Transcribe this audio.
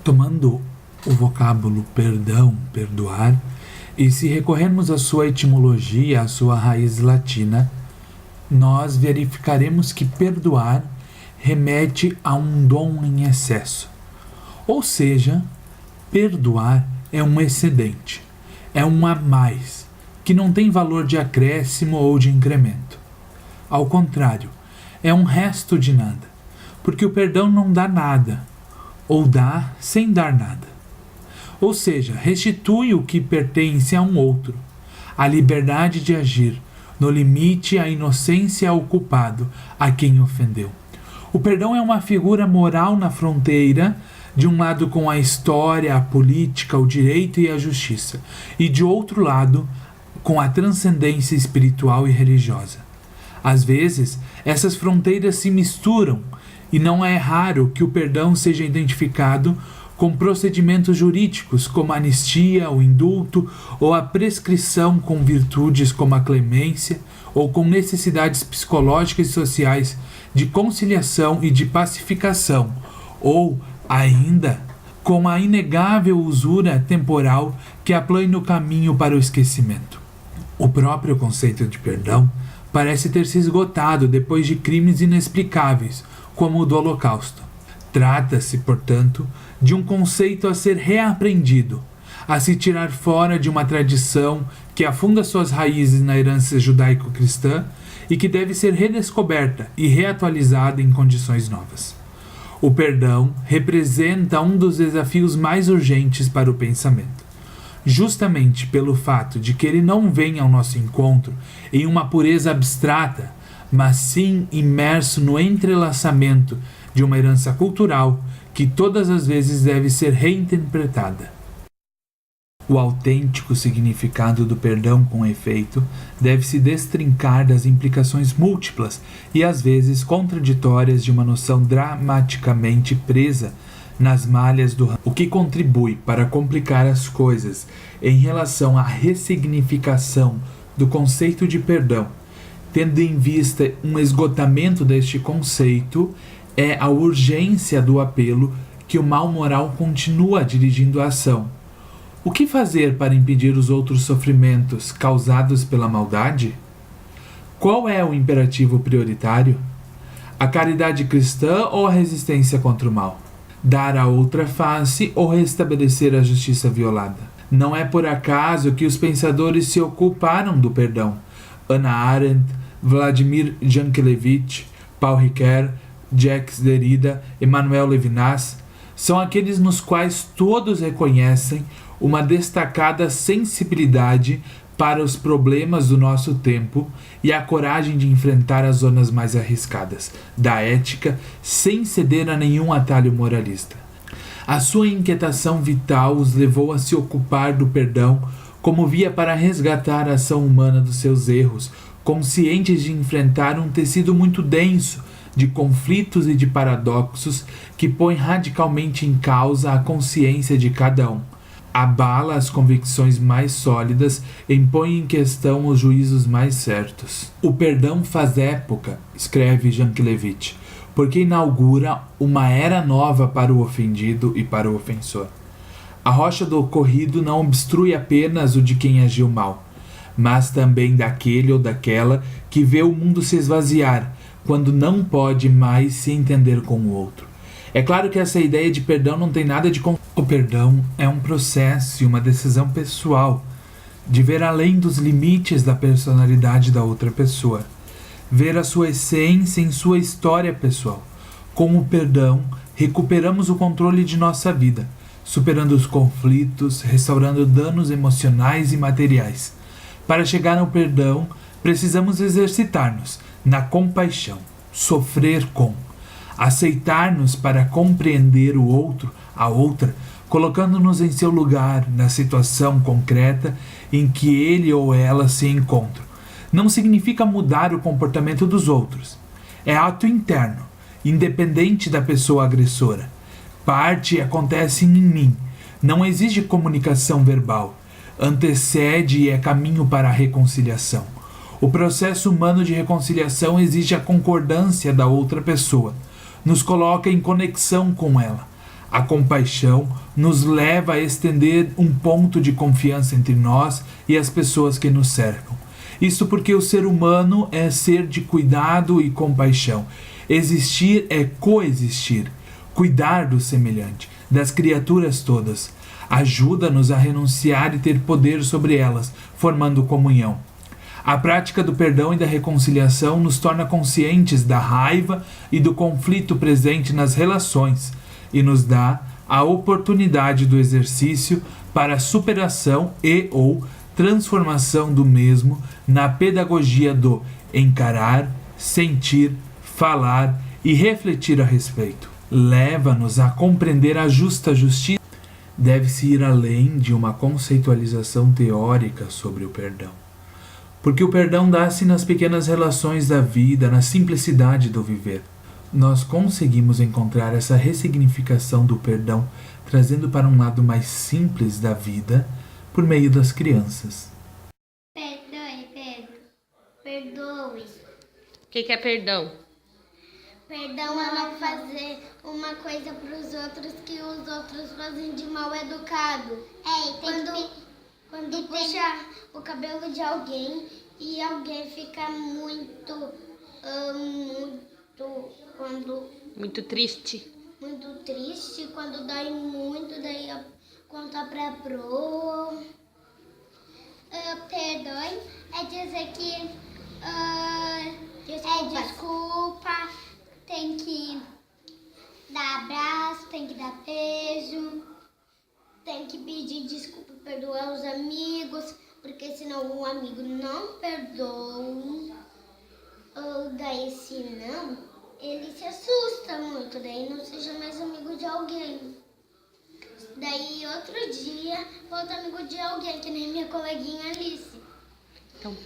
Tomando o vocábulo perdão, perdoar, e se recorrermos à sua etimologia, à sua raiz latina, nós verificaremos que perdoar remete a um dom em excesso. Ou seja, perdoar é um excedente, é um a mais, que não tem valor de acréscimo ou de incremento. Ao contrário, é um resto de nada, porque o perdão não dá nada, ou dá sem dar nada. Ou seja, restitui o que pertence a um outro, a liberdade de agir, no limite a inocência ao culpado, a quem ofendeu. O perdão é uma figura moral na fronteira, de um lado com a história, a política, o direito e a justiça, e de outro lado com a transcendência espiritual e religiosa. Às vezes, essas fronteiras se misturam, e não é raro que o perdão seja identificado com procedimentos jurídicos como a anistia, o indulto ou a prescrição, com virtudes como a clemência, ou com necessidades psicológicas e sociais de conciliação e de pacificação, ou ainda com a inegável usura temporal que aplana o caminho para o esquecimento. O próprio conceito de perdão parece ter se esgotado depois de crimes inexplicáveis, como o do Holocausto. Trata-se, portanto, de um conceito a ser reaprendido, a se tirar fora de uma tradição que afunda suas raízes na herança judaico-cristã e que deve ser redescoberta e reatualizada em condições novas. O perdão representa um dos desafios mais urgentes para o pensamento, justamente pelo fato de que ele não vem ao nosso encontro em uma pureza abstrata, mas sim imerso no entrelaçamento de uma herança cultural que todas as vezes deve ser reinterpretada. O autêntico significado do perdão, com efeito, deve se destrincar das implicações múltiplas e às vezes contraditórias de uma noção dramaticamente presa nas malhas do o que contribui para complicar as coisas em relação à ressignificação do conceito de perdão, tendo em vista um esgotamento deste conceito, é a urgência do apelo que o mal moral continua dirigindo a ação. O que fazer para impedir os outros sofrimentos causados pela maldade? Qual é o imperativo prioritário? A caridade cristã ou a resistência contra o mal? Dar a outra face ou restabelecer a justiça violada? Não é por acaso que os pensadores se ocuparam do perdão. Hannah Arendt, Vladimir Jankelevich, Paul Ricoeur, Jacques Derrida, Emmanuel Levinas, são aqueles nos quais todos reconhecem uma destacada sensibilidade para os problemas do nosso tempo e a coragem de enfrentar as zonas mais arriscadas da ética sem ceder a nenhum atalho moralista. A sua inquietação vital os levou a se ocupar do perdão como via para resgatar a ação humana dos seus erros, conscientes de enfrentar um tecido muito denso de conflitos e de paradoxos que põe radicalmente em causa a consciência de cada um, abala as convicções mais sólidas e põe em questão os juízos mais certos. O perdão faz época, escreve Jankelevich, porque inaugura uma era nova para o ofendido e para o ofensor. A rocha do ocorrido não obstrui apenas o de quem agiu mal, mas também daquele ou daquela que vê o mundo se esvaziar, quando não pode mais se entender com o outro. É claro que essa ideia de perdão não tem nada de... O perdão é um processo e uma decisão pessoal de ver além dos limites da personalidade da outra pessoa, ver a sua essência em sua história pessoal. Com o perdão, recuperamos o controle de nossa vida, superando os conflitos, restaurando danos emocionais e materiais. Para chegar ao perdão, precisamos exercitar-nos na compaixão, sofrer com, aceitar-nos para compreender o outro, a outra, colocando-nos em seu lugar na situação concreta em que ele ou ela se encontram. Não significa mudar o comportamento dos outros. É ato interno, independente da pessoa agressora. Parte e acontece em mim. Não exige comunicação verbal. Antecede e é caminho para a reconciliação. O processo humano de reconciliação exige a concordância da outra pessoa, nos coloca em conexão com ela, A compaixão nos leva a estender um ponto de confiança entre nós e as pessoas que nos cercam. Isso porque o ser humano é ser de cuidado e compaixão. Existir é coexistir, cuidar do semelhante, das criaturas todas. Ajuda-nos a renunciar e ter poder sobre elas, formando comunhão. A prática do perdão e da reconciliação nos torna conscientes da raiva e do conflito presente nas relações e nos dá a oportunidade do exercício para a superação e ou transformação do mesmo na pedagogia do encarar, sentir, falar e refletir a respeito. Leva-nos a compreender a justa justiça. Deve-se ir além de uma conceitualização teórica sobre o perdão. Porque o perdão dá-se nas pequenas relações da vida, na simplicidade do viver. Nós conseguimos encontrar essa ressignificação do perdão, trazendo para um lado mais simples da vida, por meio das crianças. Perdoe, Pedro. Perdoe. O que é perdão? Perdão é não fazer uma coisa para os outros que os outros fazem de mal educado. Quando puxa o cabelo de alguém e alguém fica muito triste. Muito triste, quando dói muito, daí conta pra Pro. Perdoe é dizer que desculpa, tem que dar abraço, tem que dar beijo, tem que pedir desculpa, perdoar os amigos, porque senão o amigo não perdoa. Daí senão ele se assusta muito, daí não seja mais amigo de alguém. Daí outro dia volta amigo de alguém, que nem minha coleguinha Alice. Então,